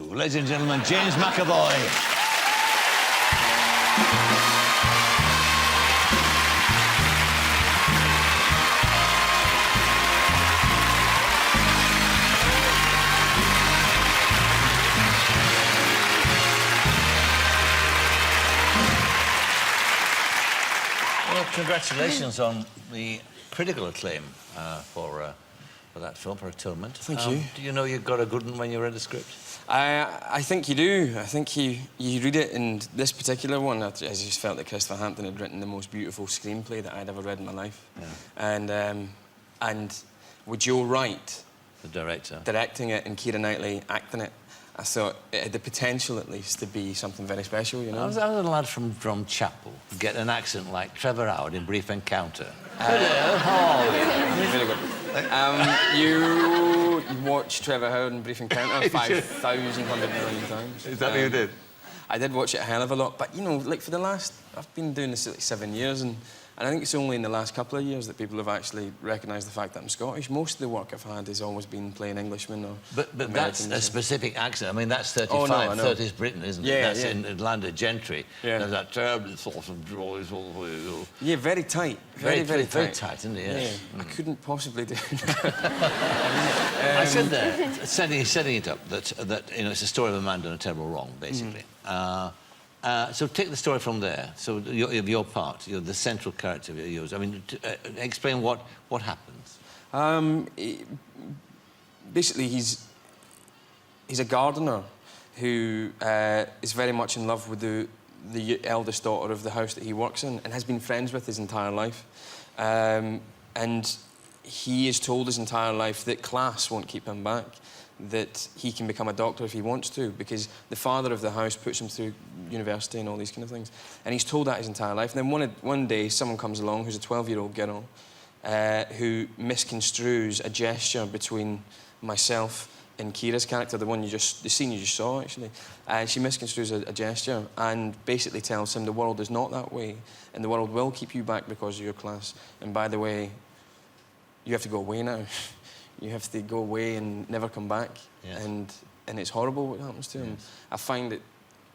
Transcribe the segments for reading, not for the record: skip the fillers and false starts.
Ladies and gentlemen, James McAvoy. Well, congratulations on the critical acclaim for that film, for Atonement. Thank you. Do you know you got a good one when you read the script? I think you do. I think you read it, and this particular one, I just felt that Christopher Hampton had written the most beautiful screenplay that I'd ever read in my life. Yeah. And with Joe Wright, the director, directing it, and Keira Knightley acting it, I thought it had the potential, at least, to be something very special, you know? I was a lad from Chapel, get an accent like Trevor Howard in Brief Encounter. Hello, how are you? Really good. You watched Trevor Howard in Brief Encounter 5,100 million times. Is that what you did? I did watch it a hell of a lot, but, you know, like, for the last... I've been doing this like 7 years, and I think it's only in the last couple of years that people have actually recognised the fact that I'm Scottish. Most of the work I've had has always been playing Englishmen or But that's a specific accent. I mean, that's 35, oh, no, I know. 30s Britain, isn't it? Yeah, That's yeah. in landed gentry. Yeah. There's that terrible sort of drawl. Yeah, very tight. Very tight. Very tight, isn't it? Yes. Yeah, I couldn't possibly do I said there, setting it up, that you know, it's a story of a man doing a terrible wrong, basically. So take the story from there. So your part, the central character you use. I mean, explain what happens. Basically, he's a gardener who is very much in love with the eldest daughter of the house that he works in, and has been friends with his entire life. And he is told his entire life that class won't keep him back, that he can become a doctor if he wants to, because the father of the house puts him through university and all these kind of things. And he's told that his entire life. And then one day, someone comes along who's a 12-year-old girl who misconstrues a gesture between myself and Keira's character, the scene you just saw, actually. She misconstrues a gesture and basically tells him the world is not that way, and the world will keep you back because of your class. And by the way, you have to go away now. You have to go away and never come back. Yes. And it's horrible what happens to him. Yes. I find it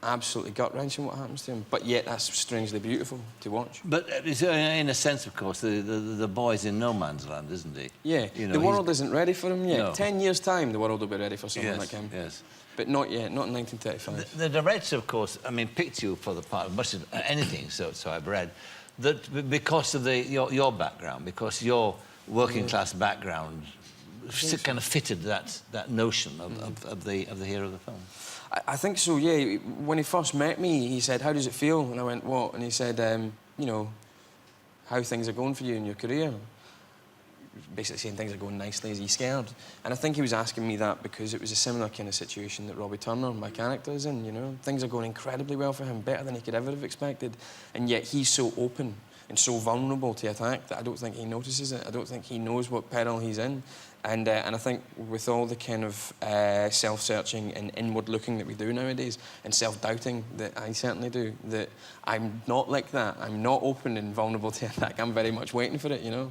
absolutely gut-wrenching what happens to him, but yet that's strangely beautiful to watch. But in a sense, of course, the boy's in no man's land, isn't he? Yeah, you know, the world isn't ready for him yet. No. 10 years' time, the world will be ready for someone like him. Yes. But not yet, not in 1935. The director, of course, I mean, picked you for the part, much of anything, so I've read, that because of your background, because your working-class background kind of fitted that notion of the hero of the film. I think so, yeah. When he first met me, he said, "How does it feel?" And I went, "What?" And he said, "You know, how things are going for you in your career." Basically saying things are going nicely. Is he scared? And I think he was asking me that because it was a similar kind of situation that Robbie Turner, my character, is in, you know. Things are going incredibly well for him, better than he could ever have expected. And yet he's so open and so vulnerable to attack that I don't think he notices it. I don't think he knows what peril he's in. And I think with all the kind of self-searching and inward-looking that we do nowadays, and self-doubting that I certainly do, that I'm not like that. I'm not open and vulnerable to attack. I'm very much waiting for it, you know.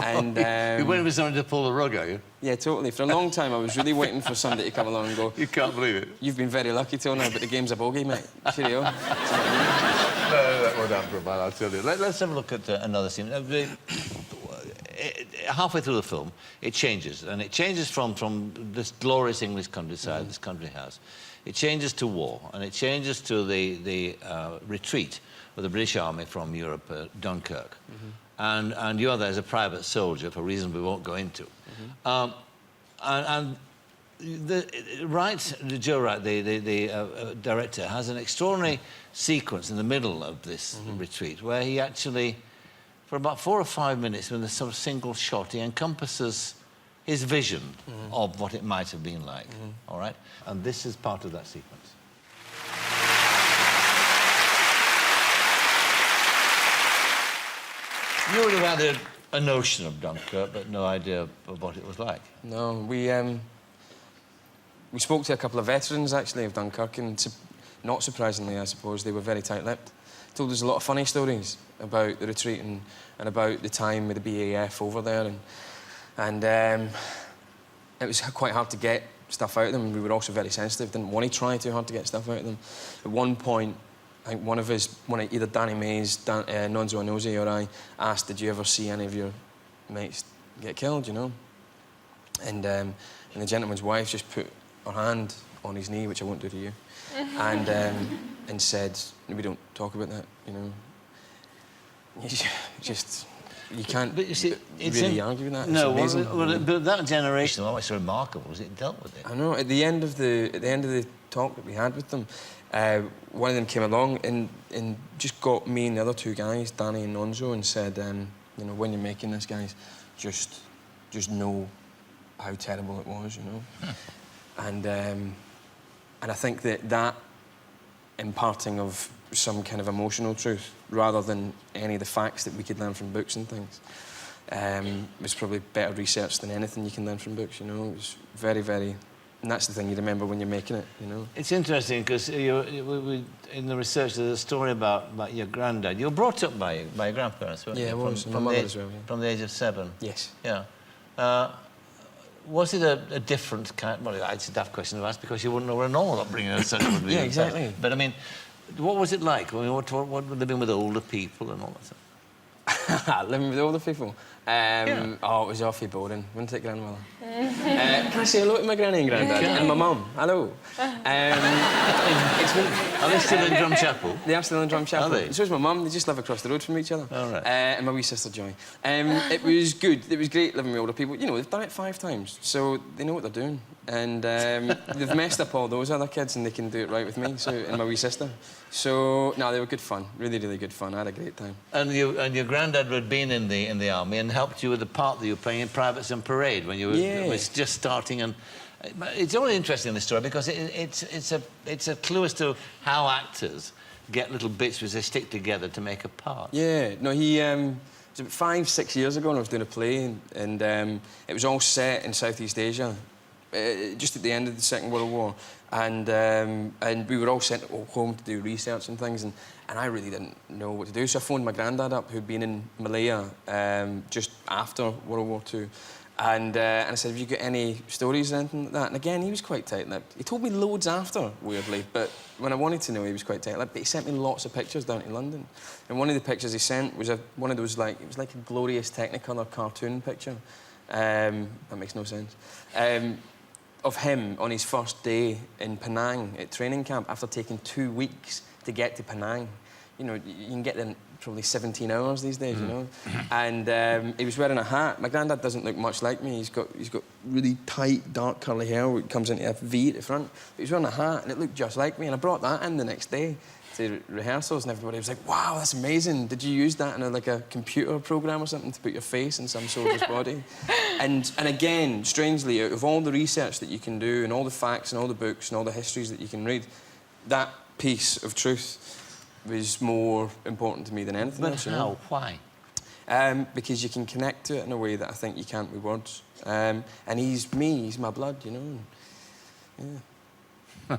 And you're waiting for somebody to pull the rug, are you? Yeah, totally. For a long time, I was really waiting for somebody to come along and go, "You can't believe it. You've been very lucky till now, but the game's a bogey, mate. Cheerio." No, that won't happen for a while, I'll tell you. Let's have a look at another scene. Halfway through the film, it changes, and it changes from this glorious English countryside, this country house. It changes to war, and it changes to the retreat of the British Army from Europe, Dunkirk. And you're there as a private soldier, for reasons we won't go into. Joe Wright, the director, has an extraordinary sequence in the middle of this retreat where he actually, for about 4 or 5 minutes, with a sort of single shot, he encompasses his vision of what it might have been like, all right? And this is part of that sequence. You would have had a notion of Dunkirk, but no idea of what it was like. No, we spoke to a couple of veterans, actually, of Dunkirk, and not surprisingly, I suppose, they were very tight-lipped. Told us a lot of funny stories about the retreat and about the time with the BAF over there, and it was quite hard to get stuff out of them. We were also very sensitive, didn't want to try too hard to get stuff out of them. At one point, I think either Danny Mays, Nonzo Anozie or I asked, did you ever see any of your mates get killed, you know? And the gentleman's wife just put her hand on his knee, which I won't do to you, and said, we don't talk about that, you know. You can't but you see, really argue with that. No, it's amazing. but that generation, what was remarkable was it dealt with it. I know. At the end of the talk that we had with them, one of them came along and just got me and the other two guys, Danny and Nonzo, and said, you know, when you're making this, guys, just know how terrible it was, you know. And I think that imparting of some kind of emotional truth, rather than any of the facts that we could learn from books and things, was probably better research than anything you can learn from books, you know. It was very, very... And that's the thing you remember when you're making it, you know. It's interesting, because in the research there's a story about your granddad. You were brought up by your grandparents, weren't you? Yeah, I was. My mother as well, yeah. From the age of 7? Yes. Yeah. Was it a different kind... Well, it's a daft question to ask, because you wouldn't know what a normal upbringing as such would be. Yeah, exactly. But, I mean, what was it like? I mean, what living with older people and all that stuff? Living with older people? Yeah. Oh, it was awfully boring, wasn't it, grandmother? Can I say hello to my granny and granddad? And my mum, hello. Are they still in Drumchapel? They are still in Drumchapel. Are they? So is my mum, they just live across the road from each other. All right. And my wee sister, Joy. It was good, it was great living with older people. You know, they've done it 5 times, so they know what they're doing. And they've messed up all those other kids, and they can do it right with me, and my wee sister. So, no, they were good fun, really, really good fun. I had a great time. And your granddad had been in the army and helped you with the part that you were playing in Privates and Parade when you were was just starting. And it's only interesting in this story because it's a clue as to how actors get little bits which they stick together to make a part. Yeah, no, he it was about 5-6 years ago, and I was doing a play, and it was all set in Southeast Asia, just at the end of the Second World War, and we were all sent home to do research and things, and I really didn't know what to do, so I phoned my granddad up, who'd been in Malaya just after World War II, and I said, have you got any stories or anything like that? And again, he was quite tight-lipped. He told me loads after, weirdly, but when I wanted to know, he was quite tight-lipped. But he sent me lots of pictures down to London. And one of the pictures he sent was one of those, like, it was like a glorious Technicolor cartoon picture. That makes no sense. Of him on his first day in Penang at training camp after taking 2 weeks to get to Penang. You know, you can get there in probably 17 hours these days, you know. And he was wearing a hat. My granddad doesn't look much like me. He's got really tight, dark, curly hair which comes into a V at the front. But he was wearing a hat, and it looked just like me. And I brought that in the next day to rehearsals, and everybody was like, wow, that's amazing. Did you use that in a computer program or something to put your face in some soldier's body? And again, strangely, out of all the research that you can do and all the facts and all the books and all the histories that you can read, that piece of truth was more important to me than anything else. But how? Why? Because you can connect to it in a way that I think you can't with words. And he's me, he's my blood, you know. Yeah.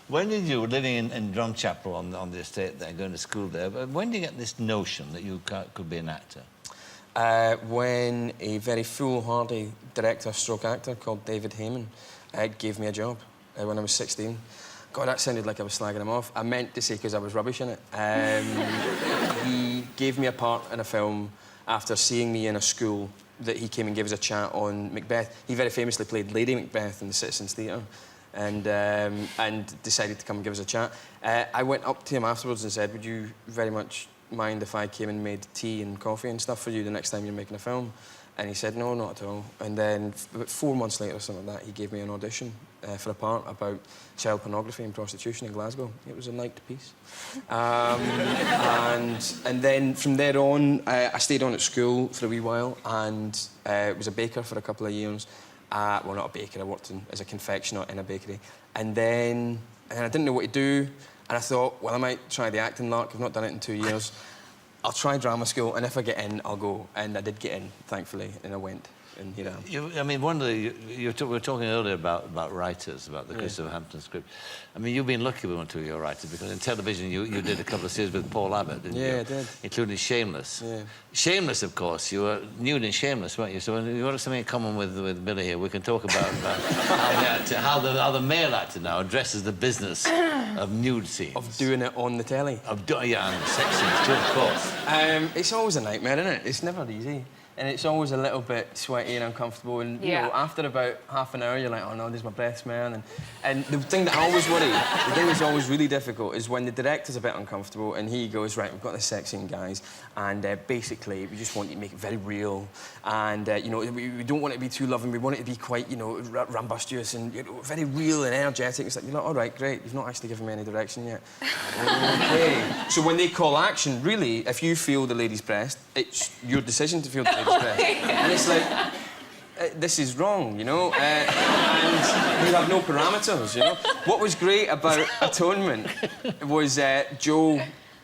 When did you, living in Drumchapel on the estate there, going to school there, when did you get this notion that you could be an actor? When a very foolhardy director/actor called David Heyman gave me a job when I was 16. God, that sounded like I was slagging him off. I meant to say because I was rubbish in it. He gave me a part in a film after seeing me in a school that he came and gave us a chat on Macbeth. He very famously played Lady Macbeth in the Citizens Theatre and decided to come and give us a chat. I went up to him afterwards and said, would you very much mind if I came and made tea and coffee and stuff for you the next time you're making a film? And he said, no, not at all. And then about 4 months later or something like that, he gave me an audition for a part about child pornography and prostitution in Glasgow. It was a liked piece. And then from there on, I stayed on at school for a wee while and was a baker for a couple of years. Well, not a baker, I worked as a confectioner in a bakery. And I didn't know what to do. And I thought, well, I might try the acting lark. I've not done it in 2 years. I'll try drama school, and if I get in, I'll go. And I did get in, thankfully, and I went. and here I am. I mean, one of the... we were talking earlier about writers, about the Christopher Hampton script. I mean, you've been lucky with one or two of your writers, because in television you did a couple of series with Paul Abbott, didn't you? Yeah, I did. Including Shameless. Yeah. Shameless, of course, you were nude in Shameless, weren't you? So when you've got something in common with Billy here, we can talk about how the male actor now addresses the business of nude scenes. Of doing it on the telly. And sex scenes too, of course. It's always a nightmare, isn't it? It's never easy. And it's always a little bit sweaty and uncomfortable. And, you know, after about half an hour, you're like, oh, no, there's my breath smell. And the thing that I always worry, the thing that's always really difficult is when the director's a bit uncomfortable and he goes, right, we've got this sex scene, guys, and basically we just want you to make it very real. And, you know, we don't want it to be too loving. We want it to be quite, you know, rambustious and very real and energetic. It's like, you're like, all right, great, you've not actually given me any direction yet. OK. So when they call action, really, if you feel the lady's breast, it's your decision to feel the lady's breast. And it's like, this is wrong, you know? And you have no parameters, you know? What was great about Atonement was Joe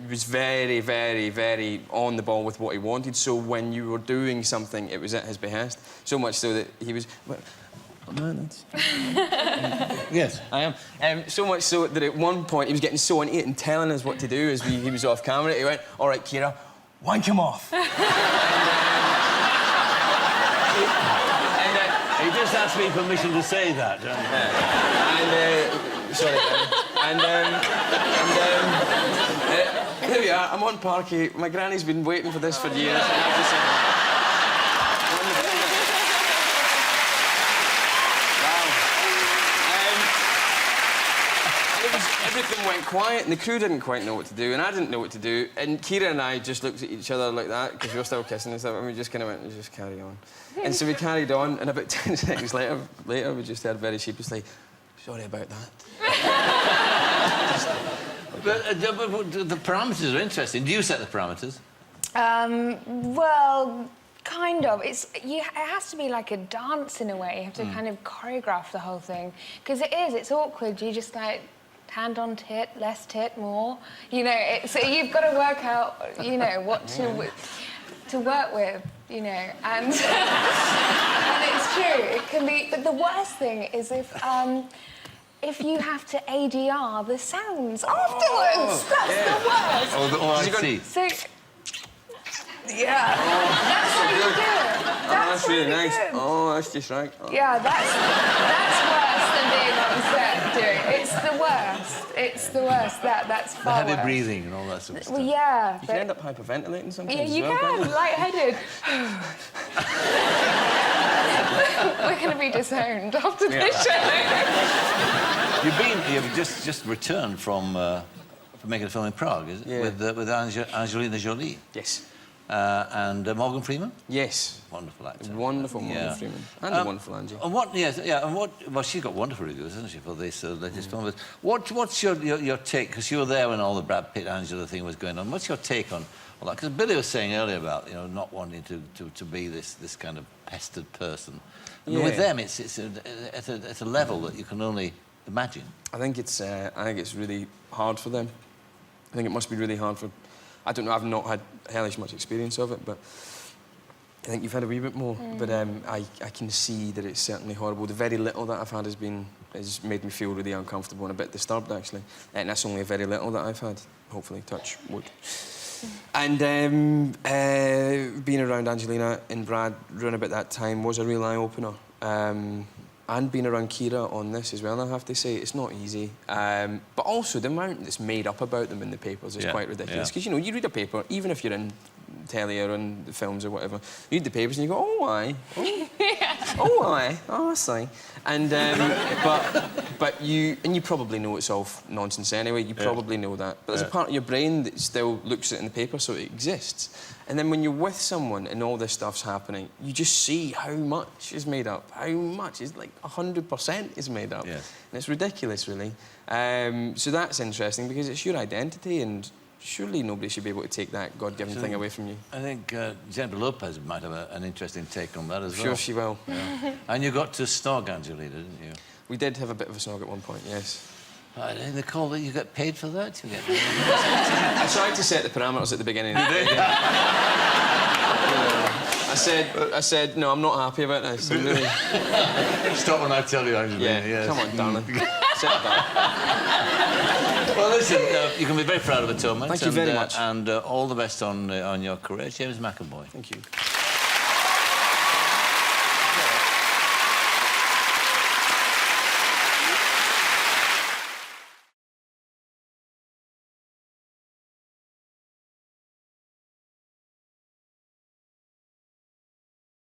was very, very, very on the ball with what he wanted, so when you were doing something, it was at his behest. So much so that he was... Yes, I am. So much so that at one point he was getting so into it and telling us what to do as he was off camera. He went, all right, Ciara, wank him off. He just asked me permission to say that, don't you? Sorry, here we are, I'm on Parky. My granny's been waiting for this for years. I have to say, everything went quiet and the crew didn't quite know what to do and I didn't know what to do, and Ciara and I just looked at each other like that because we were still kissing and stuff, and we just kind of went, just carry on. And so we carried on, and about 10 seconds later we just heard very sheepishly, sorry about that. But the parameters are interesting. Do you set the parameters? Well, kind of. It has to be like a dance in a way. You have to kind of choreograph the whole thing. Because it's awkward. You just like, hand on tit, less tit, more. You know, so you've got to work out, you know, what to work with, you know, and, and it's true, it can be, but the worst thing is if you have to ADR the sounds afterwards. That's the worst. I see. So, yeah, that's how you do it. That's really nice. Oh, that's just right. Oh. Yeah, that's worse than being on set doing. It's the worst. It's the worst. That's far The heavy worse. breathing and all that sort of stuff. Well, yeah. You can end up hyperventilating sometimes. Yeah, you as well, can. Lightheaded. We're going to be disowned after this show. You've just returned from making a film in Prague, is it? Yeah. With Angelina Jolie. Yes. And Morgan Freeman. Yes. Wonderful actor. Wonderful Morgan Freeman. And a wonderful Angie. And what? Yes, yeah. And what? Well, she's got wonderful reviews, hasn't she, for this latest film? But what's your take? Because you were there when all the Brad Pitt Angela thing was going on. What's your take on all that? Because Billy was saying earlier about not wanting to be this kind of pestered person. I mean, with them, it's at a level that you can only imagine. I think it's really hard for them. I think it must be really hard for. I don't know. I've not had hellish much experience of it, but I think you've had a wee bit more. But I can see that it's certainly horrible. The very little that I've had has made me feel really uncomfortable and a bit disturbed, actually. And that's only a very little that I've had. Hopefully, touch wood. And being around Angelina and Brad around about that time was a real eye-opener. And being around Ciara on this as well, I have to say, it's not easy. But also, the amount that's made up about them in the papers is quite ridiculous. Because, you know, you read a paper, even if you're in telly or in the films or whatever, you read the papers and you go, oh, aye. Oh, oh aye. Oh, I see. And, but you probably know it's all nonsense anyway. You probably know that. But there's a part of your brain that still looks at it in the paper, so it exists. And then when you're with someone and all this stuff's happening, you just see how much is made up. How much is like 100% is made up. Yes. And it's ridiculous, really. So that's interesting because it's your identity, and surely nobody should be able to take that God-given thing away from you. I think Jennifer Lopez might have an interesting take on that as well. Sure she will. Yeah. And you got to snog Angelina, didn't you? We did have a bit of a snog at one point, yes. I think they call it, you get paid for that? I tried to set the parameters at the beginning. You did? I said, no, I'm not happy about this. I'm really... Stop when I tell you, Angelina. Yeah, Yes. come on, darling. Sit back. Well, listen, you can be very proud of Atonement. Thank you very much. And all the best on your career, James McAvoy. Thank you.